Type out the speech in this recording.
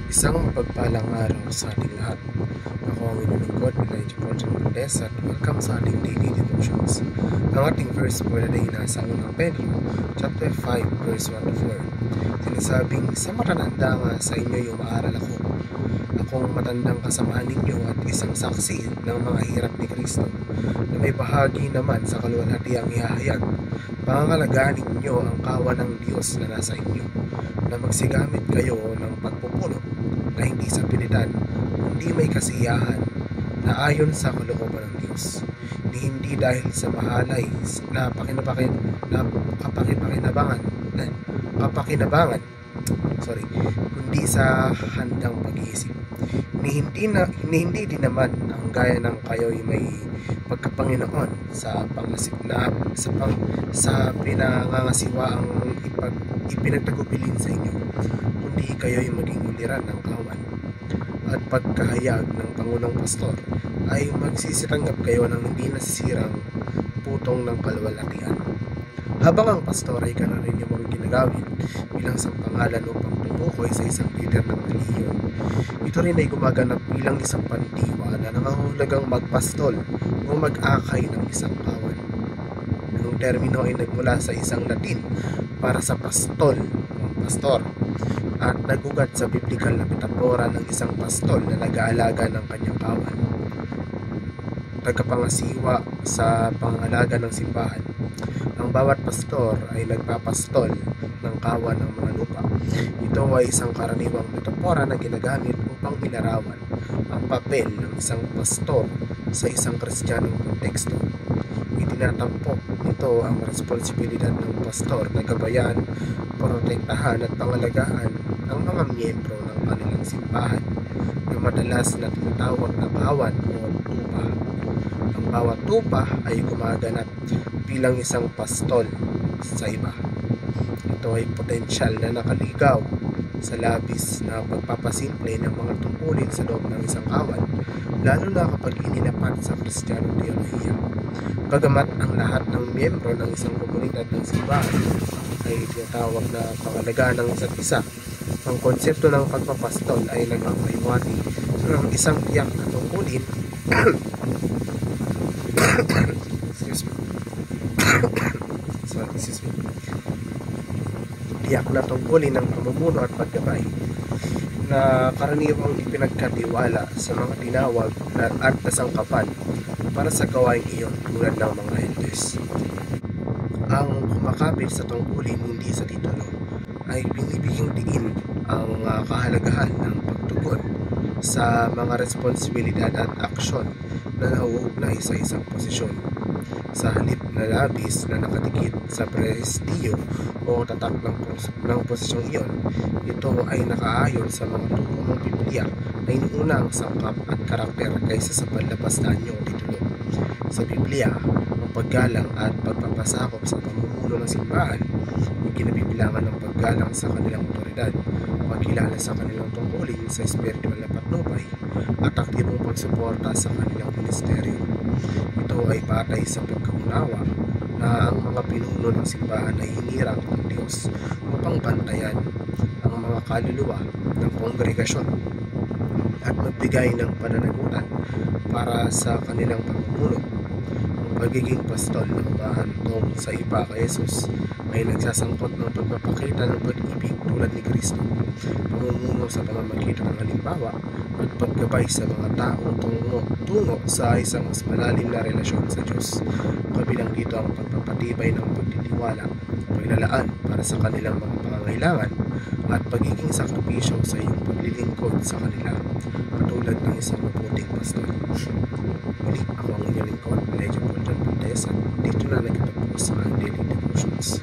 Isang mapagpalang araw sa ating lahat. Ako ang inyong lingkod, Elijah Porjan Valdez, at welcome sa ating daily devotions. Ang ating verse for the day nasa unang Pedro, chapter 5, verse 1 to 4. Sinasabing, sa matatanda nga sa inyo yung maaral ako. Akong matandang kasamahan ninyo at isang saksi ng mga hirap ni Kristo, na may bahagi naman sa kaluwalhatiang ihahayag. Pangangalagaan ninyo ang kawan ng Diyos na nasa inyo, na magsigamit kayo ng pagpupulot na hindi sa pilitan, kundi may kasiyahan na ayon sa kalooban ng Diyos, hindi dahil sa mahalay na kapakinabangan, kundi sa handang pag-iisip. Hindi din naman ang gaya ng kayo'y may pagkapanginoon sa pinangangasiwaang ipinagtagubilin sa inyo, kundi kayo'y maging uliran ng kawan. At pagkahayag ng Pangulong Pastor ay magsisitanggap kayo ng hindi nasisirang putong ng kaluwalhatian. Habang ang pastor ay karaniwang ginagamit bilang sa pangalan upang tumukoy sa isang leader ng relihiyon, ito rin ay gumaganap bilang isang pandiwa na nangangahulugang magpastol o mag-akay ng isang kawan. Ang termino ay nagmula sa isang Latin para sa pastol o pastor, at nagugat sa biblikal na metapora ng isang pastol na nag-aalaga ng kanyang kawan, tagapangasiwa sa pangalaga ng simbahan. Ang bawat pastor ay nagpapastol ng kawan ng mga lupa. Ito ay isang karaniwang metapora na ginagamit upang ilarawan ang papel ng isang pastor sa isang Kristiyanong konteksto. Itinatampok nito ang responsibilidad ng pastor na gabayan, protektahan at pangalagaan ang mga miyembro ng kanilang simbahan, na madalas na tinatawag na kawan o tupa. Ang bawat tupa ay gumaganap bilang isang pastol sa iba. Ito ay potensyal na nakaligaw sa labis na pagpapasimple ng mga tungkulin sa loob ng isang kawan, lalo na kapag inilapat sa Kristiyanong teolohiya. Bagamat ang lahat ng miyembro ng isang komunidad ng simbahan ay tinatawag na pangalagaan ng isa't isa, ang konsepto ng pagpapastol ay nagpapahiwatig ng isang tiyak na tungkulin tiyak na tungkulin ng pamumuno at paggabay na karaniwang ipinagkatiwala sa mga tinawag at nasangkapan para sa gawaing iyon, tulad ng mga elders. Ang kumakapit sa tungkulin hindi sa titulo ay binibigyang diin ang kahalagahan ng pagtugon sa mga responsibilidad at aksyon na nauugnay sa isang posisyon. Sa halip na labis na nakatikit sa prestiyo o tatak ng posisyong iyon, ito ay nakaayon sa mga turo ng Biblia na inuuna ang sangkap at karakter kaysa sa panlabas na anyo o titulo. Sa Biblia, ang paggalang at pagpapasakop sa pamumuno ng simbahan ay kinabibilangan ng paggalang sa kanilang otoridad, pagkilala sa kanilang tungkulin sa espiritual na patnubay, at aktibong pagsuporta sa kanilang ministeryo. Ito ay batay sa pagkaunawa na ang mga pinuno ng simbahan ay hinirang ng Diyos upang bantayan ang mga kaluluwa ng kongregasyon at magbigay ng pananagutan para sa kanilang pamumuno. Ang pagiging pastol ng bahantong sa iba kay Jesus ay nagsasangkot ng pagpapakita ng pag-ibig tulad ni Kristo, pamumuno sa pamamagitan ng halimbawa at paggabay sa mga tao tungo sa isang mas malalim na relasyon sa Diyos. Kabilang dito ang pagpapatibay ng pagtitiwala, paglalaan para sa kanilang mga pangangailangan, at pagiging sakripisyo sa iyong paglilingkod sa kanila, katulad ng isang mabuting pastor. Muli, ako ang inyong lingkod, Elijah Porjan Valdez, at dito na nagtatapos sa daily devotions.